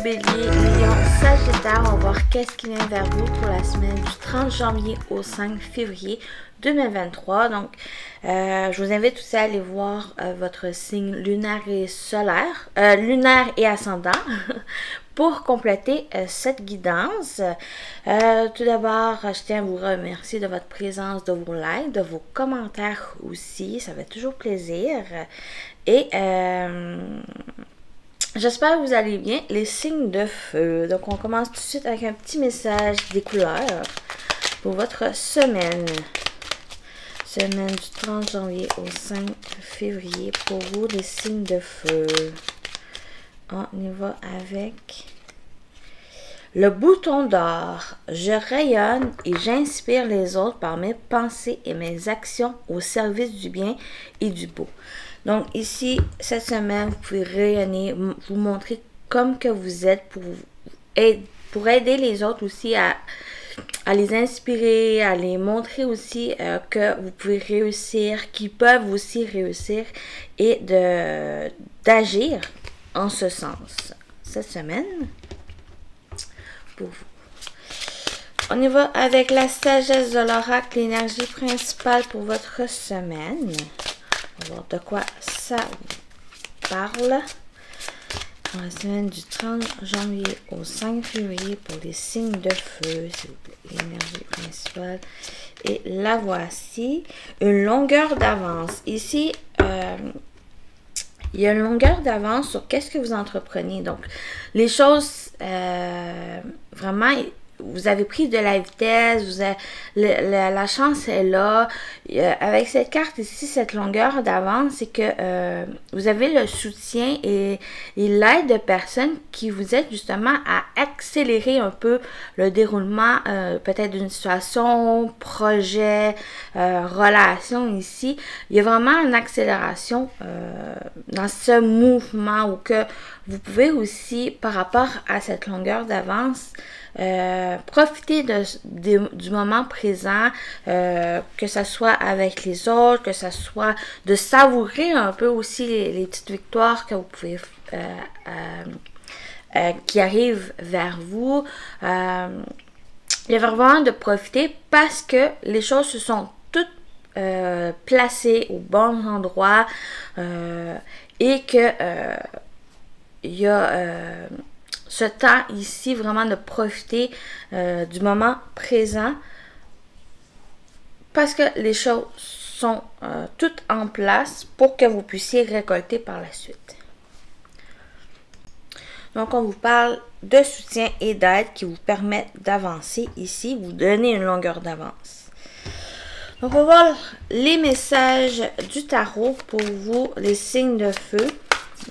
Bélier, Lion, Sagittaire, on va voir qu'est-ce qui vient vers vous pour la semaine du 30 janvier au 5 février 2023. Donc, je vous invite aussi à aller voir votre signe lunaire et solaire, lunaire et ascendant, pour compléter cette guidance. Tout d'abord, je tiens à vous remercier de votre présence, de vos likes, de vos commentaires aussi. Ça fait toujours plaisir. Et j'espère que vous allez bien, les signes de feu. Donc, on commence tout de suite avec un petit message des couleurs pour votre semaine. Semaine du 30 janvier au 5 février pour vous, les signes de feu. On y va avec le bouton d'or. Je rayonne et j'inspire les autres par mes pensées et mes actions au service du bien et du beau. Donc ici, cette semaine, vous pouvez rayonner, vous montrer comme que vous êtes pour aider les autres aussi à les inspirer, à les montrer aussi que vous pouvez réussir, qu'ils peuvent aussi réussir et d'agir en ce sens. Cette semaine, pour vous. On y va avec la sagesse de l'oracle, l'énergie principale pour votre semaine. On va voir de quoi ça parle. Pour la semaine du 30 janvier au 5 février pour les signes de feu, s'il vous plaît. L'énergie principale. Et la voici. Une longueur d'avance. Ici, il y a une longueur d'avance sur qu'est-ce que vous entreprenez. Donc, les choses, vraiment, vous avez pris de la vitesse, vous avez, la chance est là. Avec cette carte ici, cette longueur d'avance, c'est que vous avez le soutien et l'aide de personnes qui vous aident justement à accélérer un peu le déroulement peut-être d'une situation, projet, relation ici. Il y a vraiment une accélération dans ce mouvement où que vous pouvez aussi, par rapport à cette longueur d'avance, profiter du moment présent, que ce soit avec les autres, que ce soit de savourer un peu aussi les petites victoires que vous pouvez qui arrivent vers vous. Il y a vraiment de profiter parce que les choses se sont toutes placées au bon endroit et que il y a ce temps ici, vraiment de profiter du moment présent parce que les choses sont toutes en place pour que vous puissiez récolter par la suite. Donc, on vous parle de soutien et d'aide qui vous permettent d'avancer ici, vous donner une longueur d'avance. Donc, on va voir les messages du tarot pour vous, les signes de feu.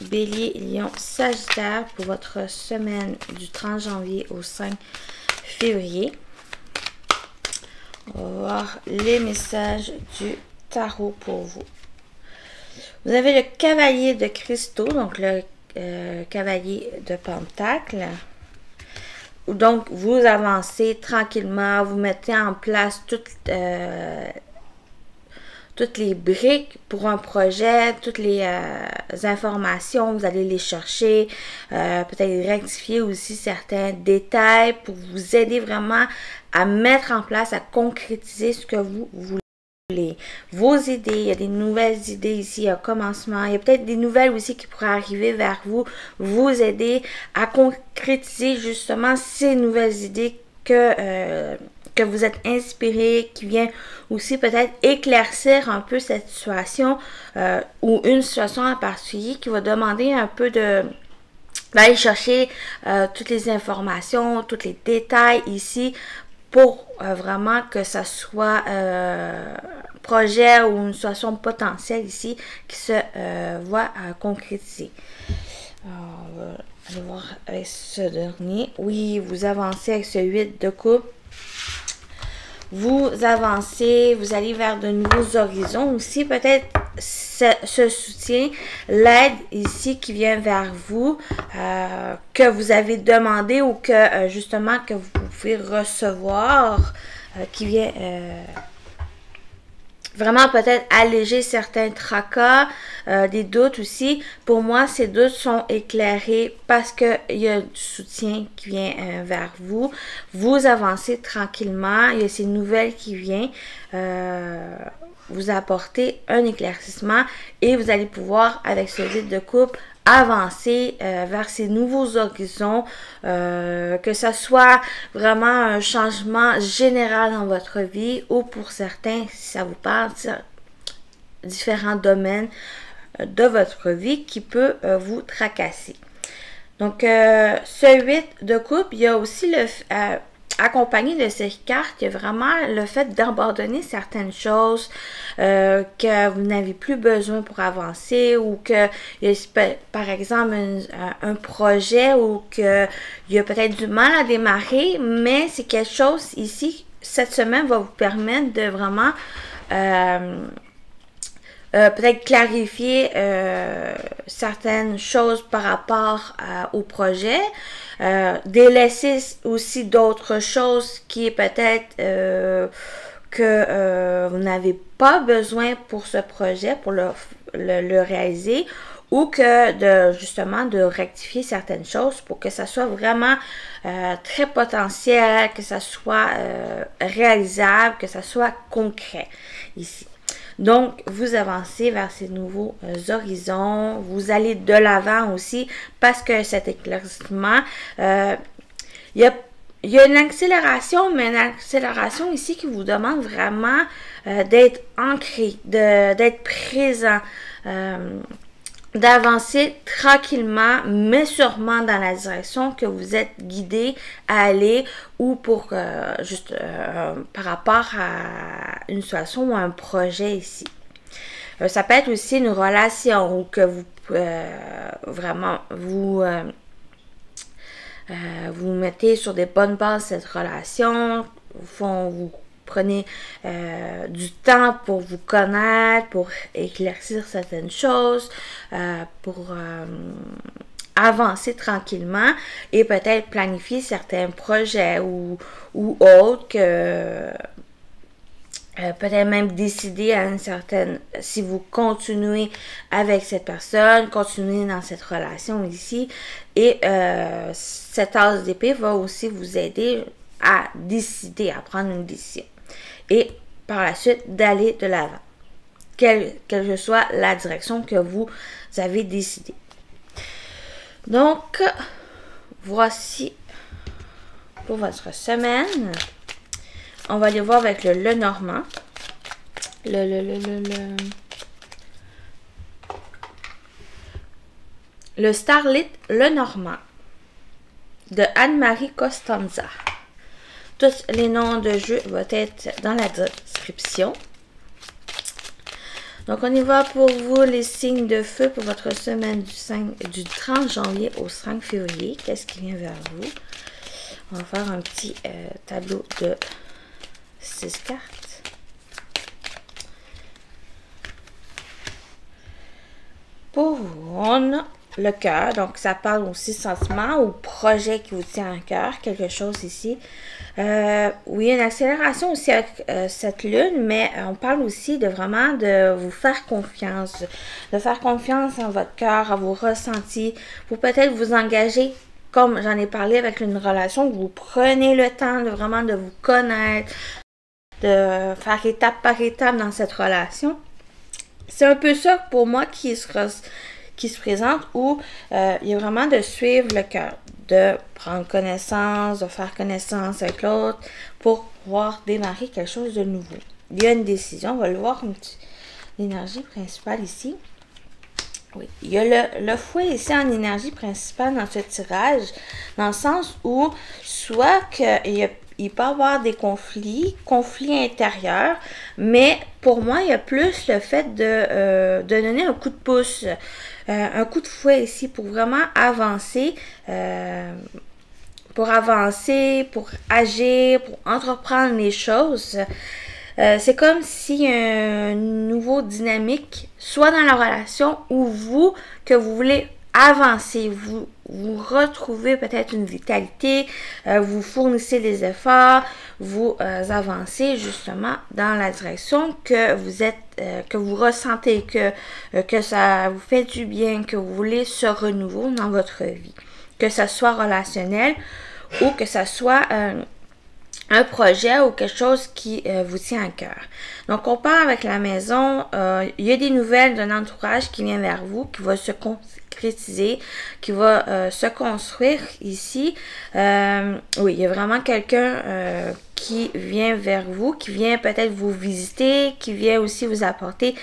Bélier, Lion, Sagittaire pour votre semaine du 30 janvier au 5 février. On va voir les messages du tarot pour vous. Vous avez le cavalier de cristaux, donc le cavalier de pentacle. Donc, vous avancez tranquillement, vous mettez en place toutes les briques pour un projet, toutes les informations, vous allez les chercher, peut-être rectifier aussi certains détails pour vous aider vraiment à mettre en place, à concrétiser ce que vous voulez. Vos idées, il y a des nouvelles idées ici, un commencement, il y a peut-être des nouvelles aussi qui pourraient arriver vers vous, vous aider à concrétiser justement ces nouvelles idées que vous êtes inspiré, qui vient aussi peut-être éclaircir un peu cette situation ou une situation en particulier qui va demander un peu d'aller chercher toutes les informations, tous les détails ici pour vraiment que ça soit projet ou une situation potentielle ici qui se voit concrétiser. Alors, on va aller voir avec ce dernier. Oui, vous avancez avec ce 8 de coupe. Vous avancez, vous allez vers de nouveaux horizons. Aussi, peut-être ce soutien, l'aide ici qui vient vers vous, que vous avez demandé ou que justement que vous pouvez recevoir, qui vient vraiment peut-être alléger certains tracas, des doutes aussi. Pour moi, ces doutes sont éclairés parce qu'il y a du soutien qui vient vers vous. Vous avancez tranquillement. Il y a ces nouvelles qui viennent vous apporter un éclaircissement et vous allez pouvoir, avec ce vide de coupe, avancer vers ces nouveaux horizons, que ce soit vraiment un changement général dans votre vie ou pour certains, si ça vous parle, différents domaines de votre vie qui peut vous tracasser. Donc, ce 8 de coupe, il y a aussi le accompagné de ces cartes, il y a vraiment le fait d'abandonner certaines choses que vous n'avez plus besoin pour avancer ou que, par exemple, un projet ou qu'il y a peut-être du mal à démarrer, mais c'est quelque chose ici, cette semaine va vous permettre de vraiment peut-être clarifier certaines choses par rapport au projet, délaisser aussi d'autres choses qui est peut-être que vous n'avez pas besoin pour ce projet, pour le réaliser, ou que justement de rectifier certaines choses pour que ça soit vraiment très potentiel, que ça soit réalisable, que ça soit concret ici. Donc, vous avancez vers ces nouveaux horizons, vous allez de l'avant aussi parce que cet éclaircissement, il y a une accélération, mais une accélération ici qui vous demande vraiment d'être ancré, d'être présent, d'avancer tranquillement, mais sûrement dans la direction que vous êtes guidé à aller ou pour juste par rapport à une situation ou un projet ici. Ça peut être aussi une relation ou que vous vraiment vous mettez sur des bonnes bases cette relation, vous prenez du temps pour vous connaître, pour éclaircir certaines choses, pour avancer tranquillement et peut-être planifier certains projets ou autres que peut-être même décider à une certaine, si vous continuez avec cette personne, continuez dans cette relation ici et cette as d'épée va aussi vous aider à décider, à prendre une décision. Et par la suite, d'aller de l'avant, quelle que soit la direction que vous avez décidé. Donc, voici pour votre semaine. On va aller voir avec le Lenormand. Le Starlit Lenormand de Anne-Marie Costanza. Tous les noms de jeux vont être dans la description. Donc, on y va pour vous, les signes de feu pour votre semaine du 30 janvier au 5 février. Qu'est-ce qui vient vers vous? On va faire un petit tableau de 6 cartes. Pour vous, le cœur, donc ça parle aussi sentiment ou projet qui vous tient à cœur, quelque chose ici. Oui, une accélération aussi avec cette lune, mais on parle aussi de vraiment de vous faire confiance, de faire confiance en votre cœur, à vos ressentis, pour peut-être vous engager, comme j'en ai parlé avec une relation, que vous prenez le temps de vraiment de vous connaître, de faire étape par étape dans cette relation. C'est un peu ça pour moi qui se présente où il y a vraiment de suivre le cœur, de prendre connaissance, de faire connaissance avec l'autre pour pouvoir démarrer quelque chose de nouveau. Il y a une décision, on va le voir l'énergie principale ici. Oui, il y a le fouet ici en énergie principale dans ce tirage, dans le sens où soit il peut y avoir des conflits intérieurs, mais pour moi, il y a plus le fait de donner un coup de pouce, un coup de fouet ici pour vraiment avancer, pour agir, pour entreprendre les choses. C'est comme si un nouveau dynamique, soit dans la relation ou vous, que vous voulez avancez, vous retrouvez peut-être une vitalité, vous fournissez des efforts, vous avancez justement dans la direction que vous êtes, que vous ressentez, que ça vous fait du bien, que vous voulez ce renouveau dans votre vie, que ce soit relationnel ou que ce soit un projet ou quelque chose qui vous tient à cœur. Donc, on part avec la maison. Il y a des nouvelles d'un entourage qui vient vers vous, qui va se concrétiser, qui va se construire ici. Oui, il y a vraiment quelqu'un qui vient vers vous, qui vient peut-être vous visiter, qui vient aussi vous apporter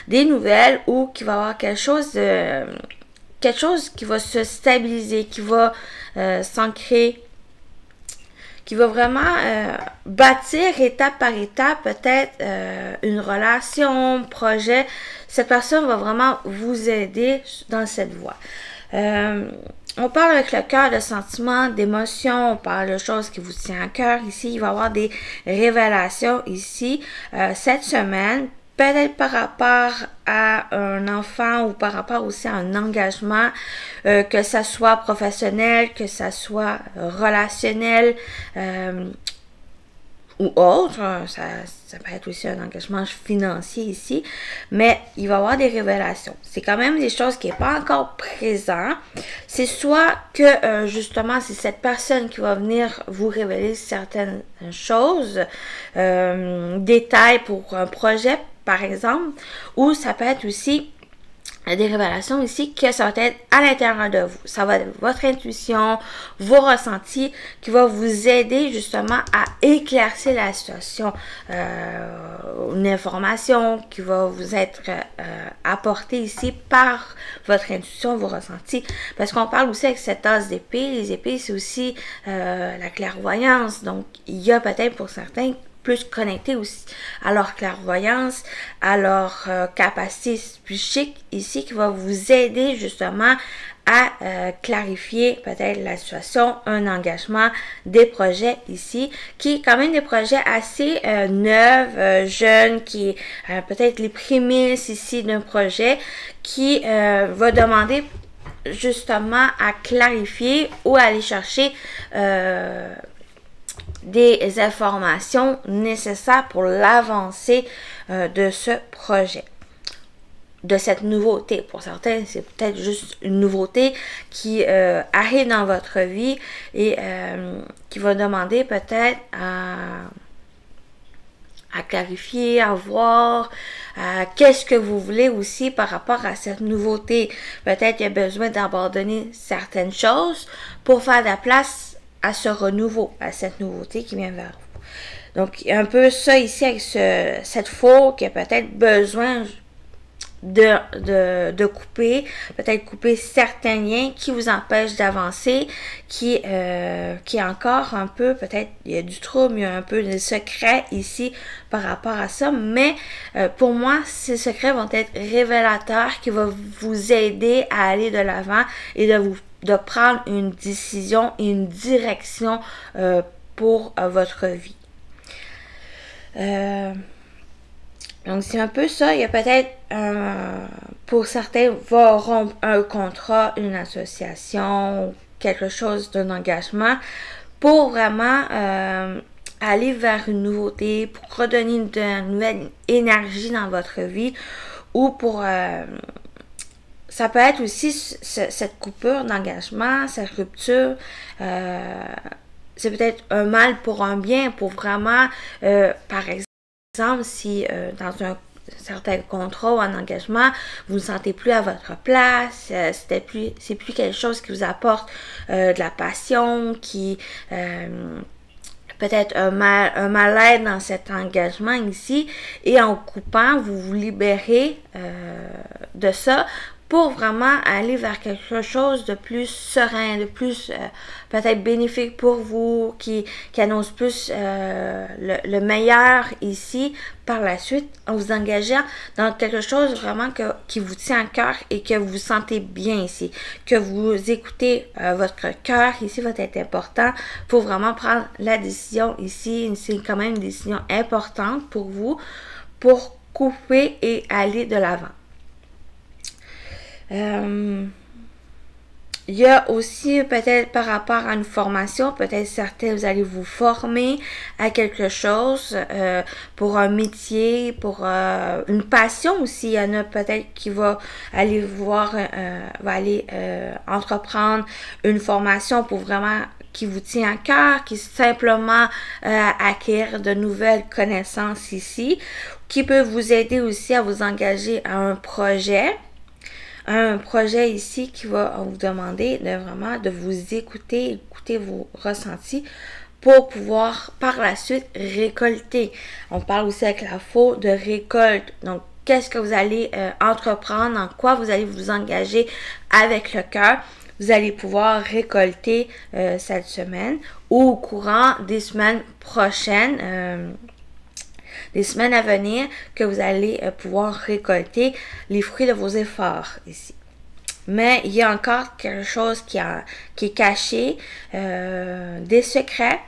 des nouvelles ou qui va avoir quelque chose qui va se stabiliser, qui va s'ancrer, qui va vraiment bâtir étape par étape peut-être une relation, projet. Cette personne va vraiment vous aider dans cette voie. On parle avec le cœur de sentiments, d'émotions, on parle de choses qui vous tiennent à cœur. Ici, il va y avoir des révélations ici cette semaine. Peut-être par rapport à un enfant ou par rapport aussi à un engagement, que ça soit professionnel, que ça soit relationnel ou autre. Ça peut être aussi un engagement financier ici, mais il va y avoir des révélations. C'est quand même des choses qui n'est pas encore présent. C'est soit que justement c'est cette personne qui va venir vous révéler certaines choses, détails pour un projet par exemple, ou ça peut être aussi des révélations ici que ça va être à l'intérieur de vous. Ça va être votre intuition, vos ressentis qui va vous aider justement à éclaircir la situation. Une information qui va vous être apportée ici par votre intuition, vos ressentis. Parce qu'on parle aussi avec cette tasse d'épée. Les épées, c'est aussi la clairvoyance. Donc, il y a peut-être pour certains plus connectés aussi à leur clairvoyance, à leur capacité psychique ici qui va vous aider justement à clarifier peut-être la situation, un engagement, des projets ici, qui est quand même des projets assez neufs, jeunes, qui est peut-être les prémices ici d'un projet qui va demander justement à clarifier ou à aller chercher des informations nécessaires pour l'avancée de ce projet, de cette nouveauté. Pour certains, c'est peut-être juste une nouveauté qui arrive dans votre vie et qui va demander peut-être à clarifier, à voir qu'est-ce que vous voulez aussi par rapport à cette nouveauté. Peut-être qu'il y a besoin d'abandonner certaines choses pour faire de la place à ce renouveau, à cette nouveauté qui vient vers vous. Donc, il y a un peu ça ici avec cette four qui a peut-être besoin de couper, peut-être couper certains liens qui vous empêchent d'avancer, qui est encore un peu, peut-être, il y a du trouble, il y a un peu de secret ici par rapport à ça, mais pour moi, ces secrets vont être révélateurs qui vont vous aider à aller de l'avant et de prendre une décision et une direction pour votre vie. Donc, c'est un peu ça. Il y a peut-être, pour certains, va rompre un contrat, une association, quelque chose d'un engagement pour vraiment aller vers une nouveauté, pour redonner une nouvelle énergie dans votre vie ou pour... ça peut être aussi cette coupure d'engagement, cette rupture. C'est peut-être un mal pour un bien, pour vraiment, par exemple, si dans un certain contrat ou un engagement, vous ne sentez plus à votre place, c'est plus quelque chose qui vous apporte de la passion, qui peut-être un mal-être dans cet engagement ici, et en coupant, vous vous libérez de ça pour vraiment aller vers quelque chose de plus serein, de plus peut-être bénéfique pour vous, qui annonce plus le meilleur ici par la suite, en vous engageant dans quelque chose vraiment qui vous tient à cœur et que vous sentez bien ici, que vous écoutez votre cœur ici va être important pour vraiment prendre la décision ici. C'est quand même une décision importante pour vous, pour couper et aller de l'avant. Il y a aussi peut-être par rapport à une formation, peut-être certains, vous allez vous former à quelque chose pour un métier, pour une passion aussi. Il y en a peut-être qui va aller entreprendre une formation pour vraiment qui vous tient à cœur, qui simplement acquérir de nouvelles connaissances ici, qui peut vous aider aussi à vous engager à un projet ici qui va vous demander de vraiment de vous écouter vos ressentis pour pouvoir par la suite récolter. On parle aussi avec la faux de récolte. Donc, qu'est-ce que vous allez entreprendre, en quoi vous allez vous engager avec le cœur. Vous allez pouvoir récolter cette semaine ou au courant des semaines prochaines. Des semaines à venir que vous allez pouvoir récolter les fruits de vos efforts ici. Mais il y a encore quelque chose qui est caché, des secrets,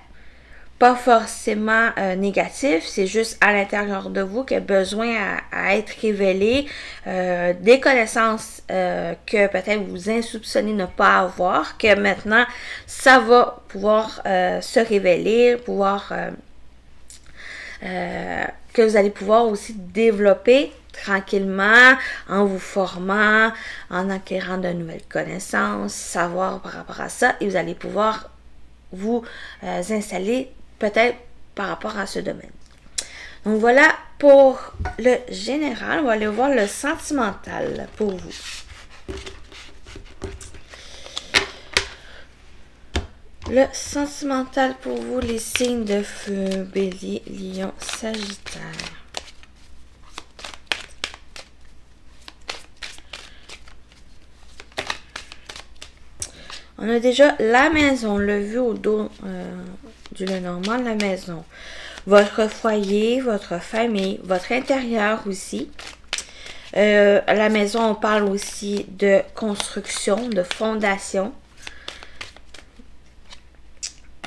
pas forcément négatifs, c'est juste à l'intérieur de vous qu'il y a besoin à être révélé, des connaissances que peut-être vous insoupçonnez ne pas avoir, que maintenant ça va pouvoir se révéler, que vous allez pouvoir aussi développer tranquillement, en vous formant, en acquérant de nouvelles connaissances, savoir par rapport à ça, et vous allez pouvoir vous installer peut-être par rapport à ce domaine. Donc voilà pour le général. On va aller voir le sentimental pour vous. Le sentimental pour vous, les signes de feu, Bélier, Lion, Sagittaire. On a déjà la maison, le vu au dos du Lenormand, la maison. Votre foyer, votre famille, votre intérieur aussi. La maison, on parle aussi de construction, de fondation.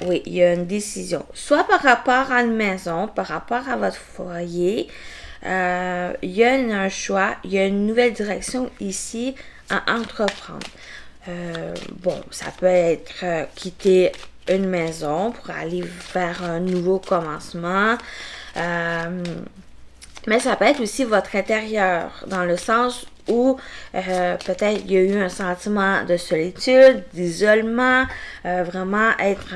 Oui, il y a une décision. Soit par rapport à une maison, par rapport à votre foyer, il y a un choix, il y a une nouvelle direction ici à entreprendre. Bon, ça peut être quitter une maison pour aller vers un nouveau commencement. Mais ça peut être aussi votre intérieur, dans le sens où peut-être il y a eu un sentiment de solitude, d'isolement, vraiment être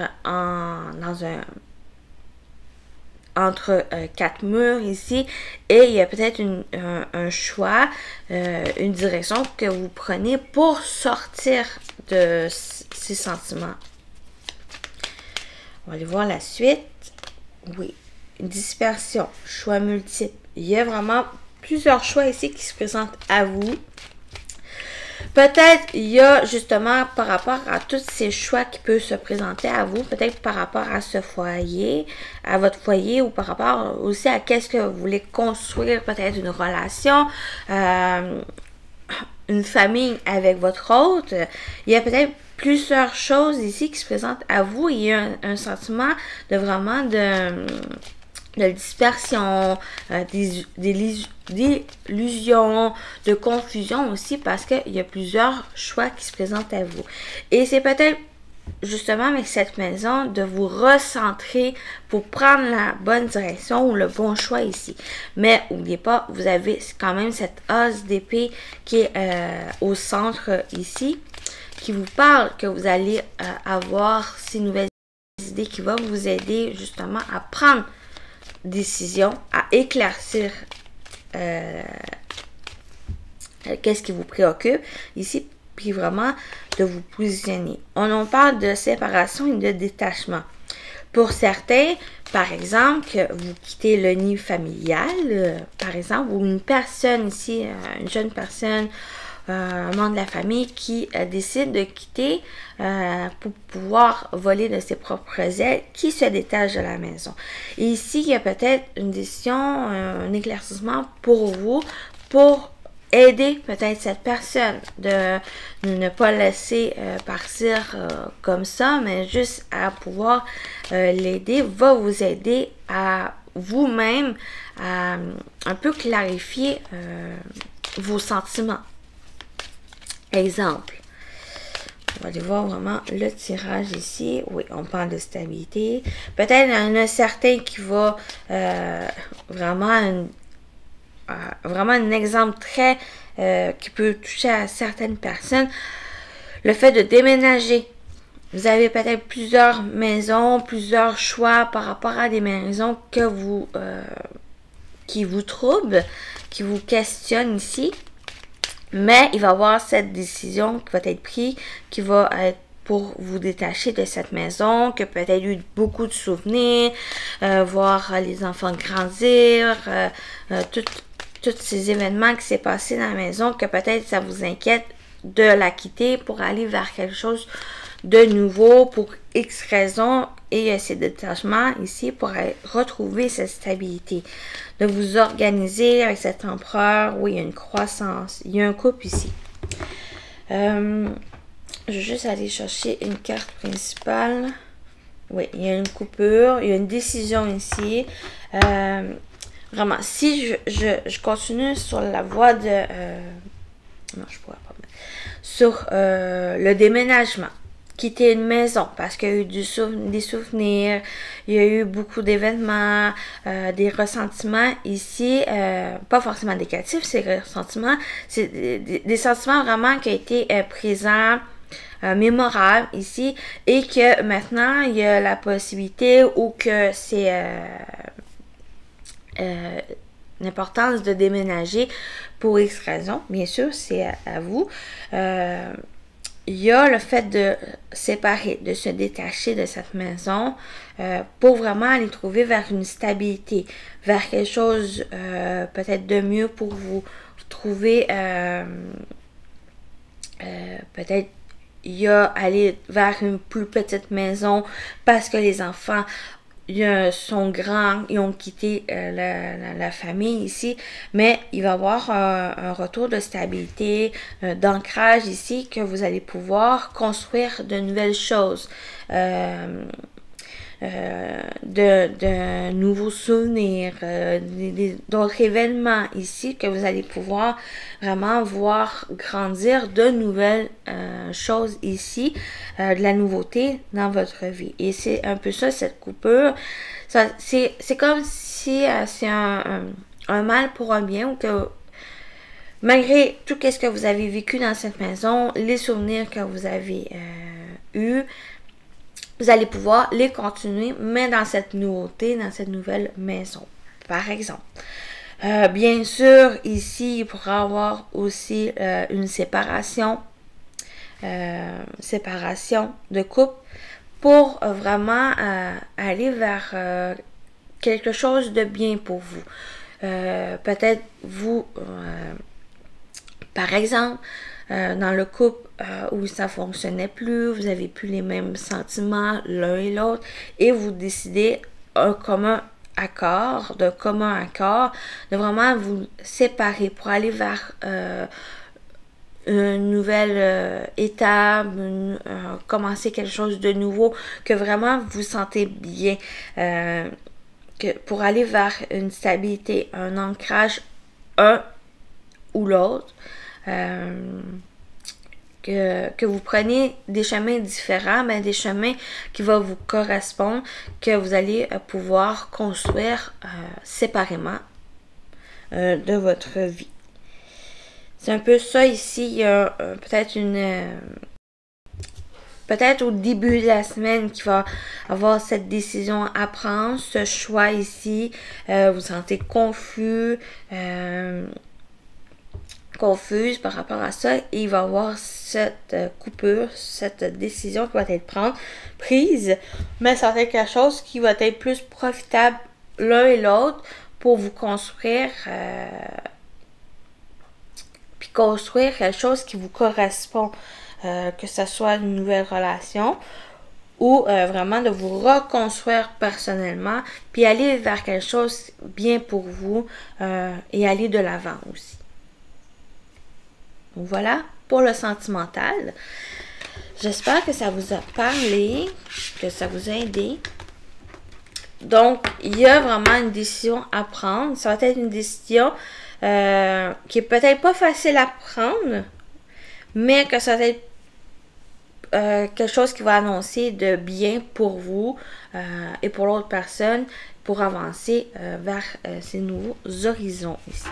entre quatre murs ici, et il y a peut-être un choix, une direction que vous prenez pour sortir de ces sentiments. On va aller voir la suite. Oui, dispersion, choix multiples. Il y a vraiment plusieurs choix ici qui se présentent à vous. Peut-être il y a justement par rapport à tous ces choix qui peuvent se présenter à vous, peut-être par rapport à ce foyer, à votre foyer, ou par rapport aussi à qu'est-ce que vous voulez construire, peut-être une relation, une famille avec votre hôte. Il y a peut-être plusieurs choses ici qui se présentent à vous. Il y a un sentiment de vraiment de dispersion, d'illusion, de confusion aussi, parce qu'il y a plusieurs choix qui se présentent à vous. Et c'est peut-être justement avec cette maison de vous recentrer pour prendre la bonne direction ou le bon choix ici. Mais n'oubliez pas, vous avez quand même cette as d'épée qui est au centre ici, qui vous parle que vous allez avoir ces nouvelles idées qui vont vous aider justement à prendre décision, à éclaircir qu'est-ce qui vous préoccupe ici, puis vraiment de vous positionner. On en parle de séparation et de détachement. Pour certains, par exemple, que vous quittez le nid familial, par exemple, ou une personne ici, une jeune personne, un membre de la famille qui décide de quitter pour pouvoir voler de ses propres ailes, qui se détache de la maison. Et ici, il y a peut-être une décision, un éclaircissement pour vous, pour aider peut-être cette personne de ne pas laisser partir comme ça, mais juste à pouvoir l'aider, va vous aider à vous-même à un peu clarifier vos sentiments. Exemple, vais aller voir vraiment le tirage ici. Oui, on parle de stabilité. Peut-être il y en a certains qui va vraiment un exemple très qui peut toucher à certaines personnes. Le fait de déménager. Vous avez peut-être plusieurs maisons, plusieurs choix par rapport à des maisons que qui vous troublent, qui vous questionnent ici. Mais il va y avoir cette décision qui va être prise, qui va être pour vous détacher de cette maison, que peut-être eu beaucoup de souvenirs, voir les enfants grandir, tous ces événements qui s'est passé dans la maison, que peut-être ça vous inquiète de la quitter pour aller vers quelque chose de nouveau pour X raisons, et il y a ces détachements ici pour retrouver cette stabilité, de vous organiser avec cet empereur. Oui, il y a une croissance, il y a un couple ici. Je vais juste aller chercher une carte principale. Oui, il y a une coupure, il y a une décision ici. Vraiment, si je continue sur la voie de... non, je pourrais pas mettre. Sur le déménagement. Quitter une maison parce qu'il y a eu des souvenirs, il y a eu beaucoup d'événements, des ressentiments ici, pas forcément négatifs, ces ressentiments, c'est des sentiments vraiment qui ont été présents, mémorables ici, et que maintenant il y a la possibilité ou que c'est l'importance de déménager pour X raisons, bien sûr, c'est à vous. Il y a le fait de séparer, de se détacher de cette maison pour vraiment aller trouver vers une stabilité, vers quelque chose peut-être de mieux pour vous. Trouver peut-être il y a aller vers une plus petite maison parce que les enfants sont grands, ils ont quitté la famille ici, mais il va y avoir un retour de stabilité, d'ancrage ici, que vous allez pouvoir construire de nouvelles choses, de nouveaux souvenirs, d'autres événements ici que vous allez pouvoir vraiment voir grandir de nouvelles choses ici, de la nouveauté dans votre vie. Et c'est un peu ça, cette coupure. C'est comme si c'est un mal pour un bien, ou que malgré tout ce que vous avez vécu dans cette maison, les souvenirs que vous avez eus, vous allez pouvoir les continuer, mais dans cette nouveauté, dans cette nouvelle maison, par exemple. Bien sûr, ici, il pourra y avoir aussi une séparation de couple pour vraiment aller vers quelque chose de bien pour vous. Peut-être vous, par exemple, dans le couple où ça fonctionnait plus, vous n'avez plus les mêmes sentiments l'un et l'autre, et vous décidez de commun accord, de vraiment vous séparer pour aller vers une nouvelle étape, commencer quelque chose de nouveau, que vraiment vous sentez bien, pour aller vers une stabilité, un ancrage, un ou l'autre. Que vous preniez des chemins différents, mais des chemins qui vont vous correspondre, que vous allez pouvoir construire séparément de votre vie. C'est un peu ça ici. Il y a peut-être au début de la semaine qu'il va avoir cette décision à prendre, ce choix ici. Vous sentez confuse par rapport à ça, et il va y avoir cette coupure, cette décision qui va être prise, mais ça va être quelque chose qui va être plus profitable l'un et l'autre pour vous construire, puis construire quelque chose qui vous correspond, que ce soit une nouvelle relation ou vraiment de vous reconstruire personnellement, puis aller vers quelque chose bien pour vous, et aller de l'avant aussi. Donc voilà pour le sentimental. J'espère que ça vous a parlé, que ça vous a aidé. Donc, il y a vraiment une décision à prendre. Ça va être une décision qui est peut-être pas facile à prendre, mais que ça va être quelque chose qui va annoncer de bien pour vous et pour l'autre personne pour avancer vers ces nouveaux horizons ici.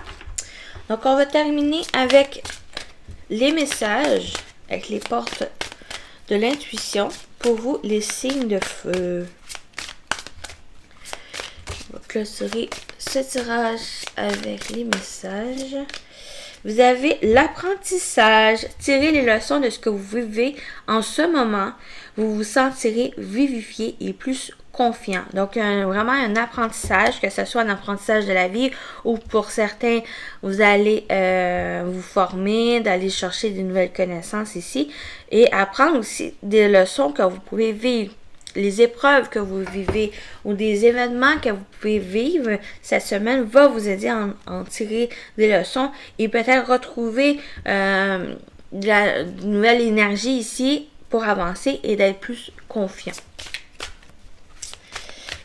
Donc, on va terminer avec les messages, avec les portes de l'intuition pour vous, les signes de feu. On va clôturer ce tirage avec les messages. Vous avez l'apprentissage. Tirez les leçons de ce que vous vivez en ce moment. Vous vous sentirez vivifié et plus confiant. Donc, vraiment un apprentissage, que ce soit un apprentissage de la vie ou pour certains, vous allez vous former, d'aller chercher de nouvelles connaissances ici et apprendre aussi des leçons que vous pouvez vivre. Les épreuves que vous vivez ou des événements que vous pouvez vivre cette semaine va vous aider à en tirer des leçons et peut-être retrouver de la nouvelle énergie ici pour avancer et d'être plus confiant.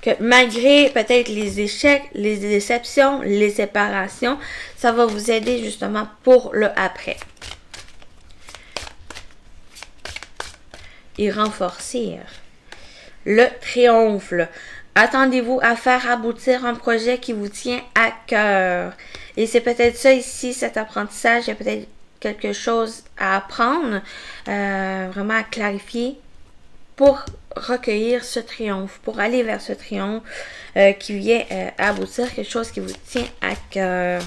Que malgré peut-être les échecs, les déceptions, les séparations, ça va vous aider justement pour le après. Et renforcer. Le triomphe. Attendez-vous à faire aboutir un projet qui vous tient à cœur. Et c'est peut-être ça ici, cet apprentissage. Il y a peut-être quelque chose à apprendre, vraiment à clarifier pour recueillir ce triomphe, pour aller vers ce triomphe qui vient aboutir, quelque chose qui vous tient à cœur.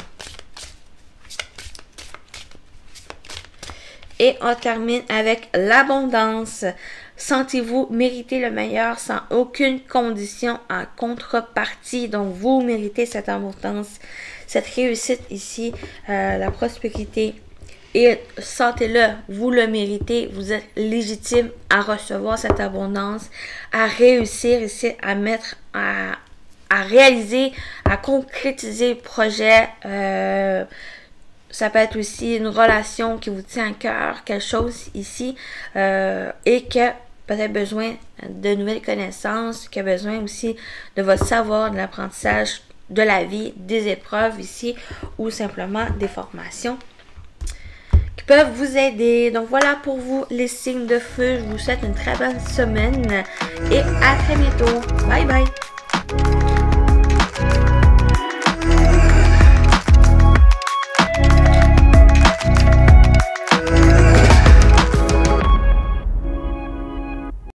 Et on termine avec l'abondance. Sentez-vous mériter le meilleur sans aucune condition en contrepartie. Donc, vous méritez cette abondance, cette réussite ici, la prospérité. Et sentez-le, vous le méritez. Vous êtes légitime à recevoir cette abondance, à réussir ici, à mettre, à réaliser, à concrétiser le projet. Ça peut être aussi une relation qui vous tient à cœur, quelque chose ici, et que peut-être besoin de nouvelles connaissances, qui a besoin aussi de votre savoir, de l'apprentissage de la vie, des épreuves ici, ou simplement des formations qui peuvent vous aider. Donc voilà pour vous les signes de feu. Je vous souhaite une très bonne semaine et à très bientôt. Bye bye!